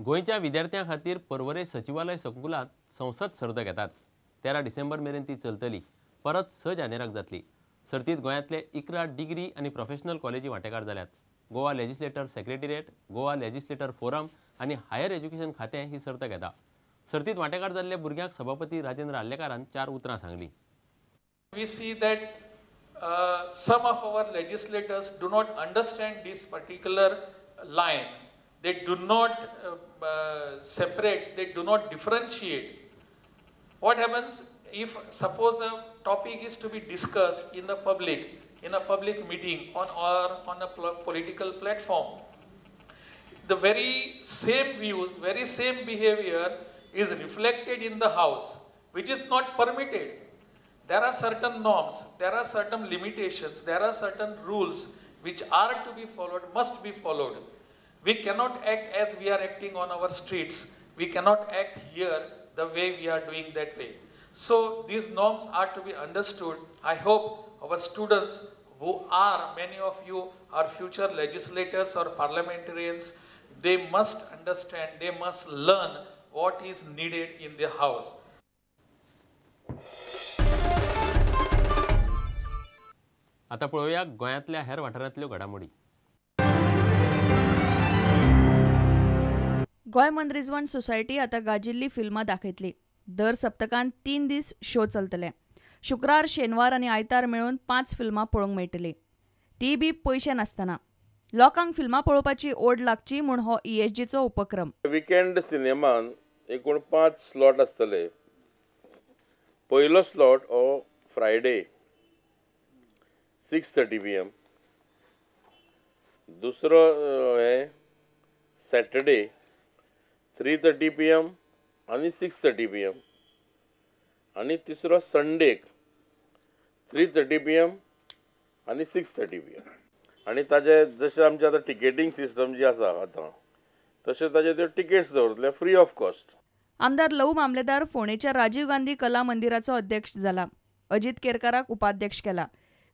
गोयच्या विद्यार्थ्यां खातीर पर्वरे सचिवालय संकुलात संसद सर्त घेतात 13 डिसेंबर मेरेन ती चलतली परत 6 जानेराक जातली। सर्तीत गोंयांतले 11 डिग्री आनी प्रोफेशनल कॉलेजी वांटेकार जाल्यात। Goa legislator secretariat, Goa legislator forum आनी हायर एज्युकेशन खातें ही सर्त घेता। सर्तीत वांटेकार जाल्ले भुरग्यांक सभापती राजेंद्र आल्लेकारान 4 उतरां Sangli. We see that some of our legislators do not understand this particular line. They do not separate, they do not differentiate. What happens if suppose a topic is to be discussed in the public, in a public meeting on a political platform? The very same views, very same behavior is reflected in the house, which is not permitted. There are certain norms, there are certain limitations, there are certain rules which are to be followed, must be followed. We cannot act as we are acting on our streets. We cannot act here the way we are doing that way. So these norms are to be understood. I hope our students who are, many of you are future legislators or parliamentarians, they must understand, they must learn what is needed in the house. आता पळोवया गोंयांतल्या हेर वाठारांतल्यो घडामोडी। गोय मनरिजवण society आता गाजिल्ली फिल्मां दाखयतली। दर सप्तकांत 3 दीस show चलतले। शुक्रार, शेनवार आनी आयतार मेळून 5 फिल्मां पळोवंक मेळटली, ती बी पयशे नासतना। लोकांक फिल्मां पळोवपाची ओड लागची म्हूण हो ESGचो उपक्रम। विकेंड सिनेमान एकूण 5 स्लॉट आसतले। पयलो स्लॉट हो फ्रायडे 6:30 PM, दुसरो हे सॅटर्डे 3:30 PM आनी 6:30 PM, आनी तिसरो संडेक 3:30 PM आनी 6:30 PM। आनी ताजे जशें आमचें आतां टिकेटींग सिस्टम जी आसा आतां तशें ताजे त्यो टिकेट्स दवरतले फ्री ऑफ कॉस्ट। आमदार लव मामलेदार फोंडेच्या राजीव गांधी कला मंदिराचो अध्यक्ष जाला। अजित केरकाराक उपाध्यक्ष केला।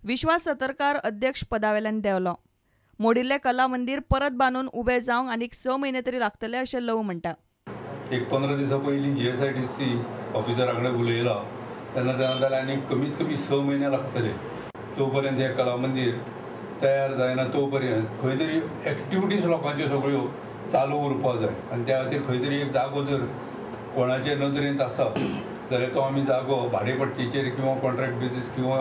विश्वास सतरकार अध्यक्ष पदावेल्यान देंवलो। मोडिल्लें कला मंदिर परत बांदून उबें जावंक आनीक 6 म्हयने तरी लागतले अशें लव म्हणटा। एक 15 दिसां पयलीं GSITC ऑफिसरा कडेन उलयलो तेन्ना जाल्यार आनीक कमीत कमी 6 म्हयने लागतले तो पर्यंत हें कला मंदिर तयार जायना। तो पर्यंत खंय तरी एक्टिविटीज लोकांच्यो सगळ्यो चालू उरपाक जाय आनी त्या खातीर खंय तरी एक जागो जर कोणाचे नजरेंत आसा जाल्यार तो आमी जागो भाडेपट्टीचेर किंवा कॉन्ट्रॅक्ट बेजीस किंवा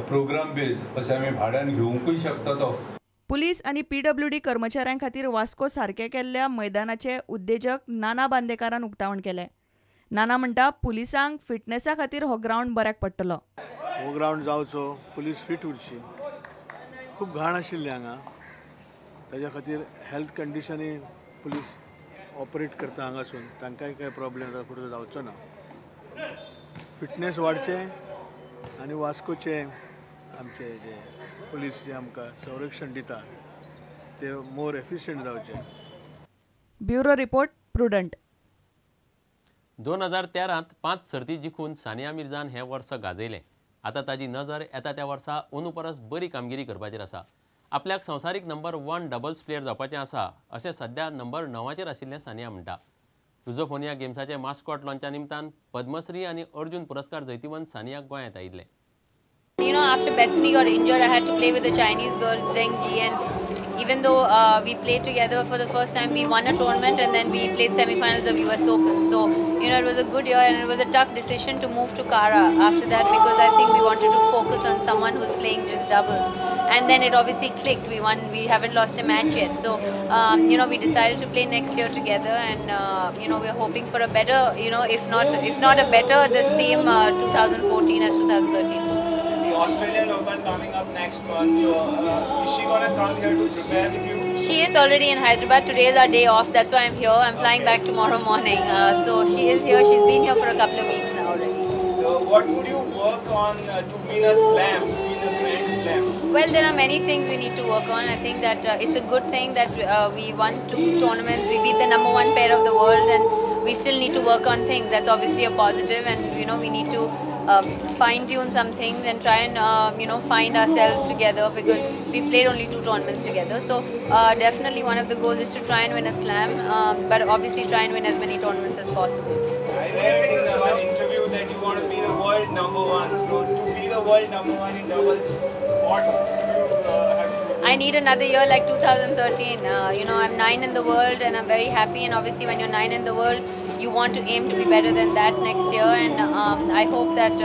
प्रोग्राम बेज अशें आमी भाड्यान घेवंकूय शकता। तो पुलीस आनी PWD कर्मचाऱ्यां खातीर वास्को सारके केल्ल्या मैदानाचे उद्देजक नाना बांदेकारान उक्तावण केलें। नाना म्हणटा पुलिसांक फिटनेसा खातीर हो ग्रावंड बऱ्याक पडटलो। हो ग्रावंड जावचो, पुलीस फिट उरची। खूब घाण आशिल्ली हांगा, ताच्या खातीर हेल्थ कंडिशनी पुलीस ऑपरेट करता हांगासून, तांकांय काय प्रॉब्लेम फुडें जावचो ना। फिटनेस वाडचें आनी वास्कोचे आमचे जे पुलीस जे आमकां संरक्षण दिता ते मोर एफिशियंट जावचे। Bureau report prudent. 2013त 5 सर्ती जिखून सानिया मिर्झान हे वर्स गाजयलें। आता ताजी नजर येता त्या वर्सा अंदू परस बरी कामगिरी करपाचेर आसा। आपल्याक संवसारीक नंबर 1 डबल्स प्लेयर जावपाचें आसा अशें सध्या नंबर 9चेर आशिल्लें सानिया म्हणटा। लुझोफोनिया गेम्साचे मास्कॉट लॉन्चा निमतान पद्मश्री आनी अर्जुन पुरस्कार जैतिवंत सानियाक गोंयांत आयिल्ले। You know, after Bethany got injured, I had to play with a Chinese girl, Zheng Ji, and even though we played together for the first time, we won a tournament and then we played semi-finals of US Open. So, you know, it was a good year and it was a tough decision to move to Kara after that because I think we wanted to focus on someone who's playing just doubles. And then it obviously clicked. We won. We haven't lost a match yet. So, you know, we decided to play next year together, and you know, we're hoping for a better, you know, if not a better, the same 2014 as 2013. Australian Open coming up next month, so is she gonna come here to prepare with you? She is already in Hyderabad. Today is our day off. That's why I'm here. I'm flying back tomorrow morning. So she is here. She's been here for a couple of weeks now already. So what would you work on to win a slam, win a Grand Slam? Well, there are many things we need to work on. I think that it's a good thing that we won 2 tournaments. We beat the number 1 pair of the world, and we still need to work on things. That's obviously a positive, and you know, we need to fine tune some things and try and find ourselves together, because we played only 2 tournaments together. So definitely one of the goals is to try and win a slam, but obviously try and win as many tournaments as possible. I read in one interview that you want to be the world #1. So to be the world #1 in doubles, what do you have to do? I need another year like 2013. I'm 9 in the world and I'm very happy. And obviously, when you're 9 in the world, you want to aim to be better than that next year. And I hope that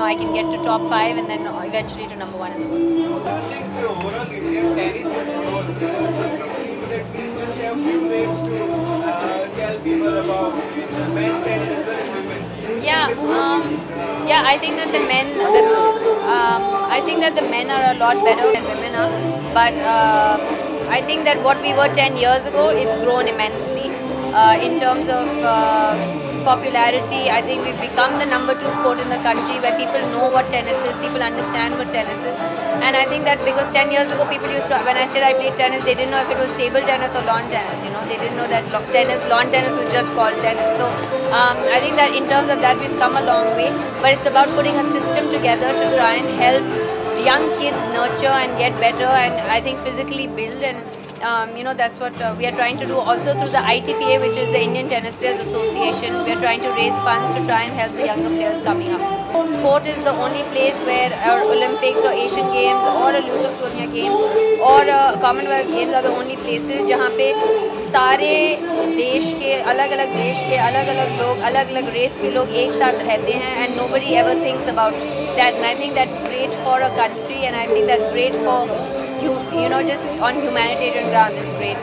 I can get to top 5 and then eventually to #1 in the world. Do you think the overall Indian tennis has grown? Because it seems that we just have few names to tell people about in men's tennis as well as women. I think that the men are a lot better than women are. But I think that what we were 10 years ago, it's grown immensely. In terms of popularity, I think we've become the #2 sport in the country, where people know what tennis is, people understand what tennis is. And I think that because 10 years ago people used to, when I said I played tennis, they didn't know if it was table tennis or lawn tennis, they didn't know that lawn tennis was just called tennis. So I think that in terms of that we've come a long way, but it's about putting a system together to try and help young kids nurture and get better and I think physically build, and that's what we are trying to do also through the ITPA, which is the Indian Tennis Players Association. We are trying to raise funds to try and help the younger players coming up. Sport is the only place where our Olympics or Asian Games or a Lusophonia Games or Commonwealth Games are the only places जहाँ पे सारे देश के अलग-अलग लोग अलग-अलग race के लोग एक साथ रहते हैं, and nobody ever thinks about that. And I think that's great for a country, and I think that's great for just on humanitarian ground, it's great.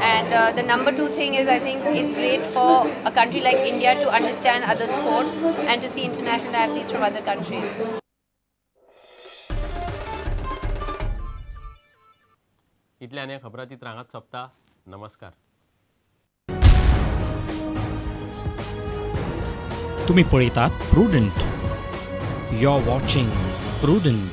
And the #2 thing is, I think it's great for a country like India to understand other sports and to see international athletes from other countries. इतल्यान ह्या खबराची त्रांगात सोंपता. नमस्कार. तुम्ही पळयतात Prudent. You are watching prudent.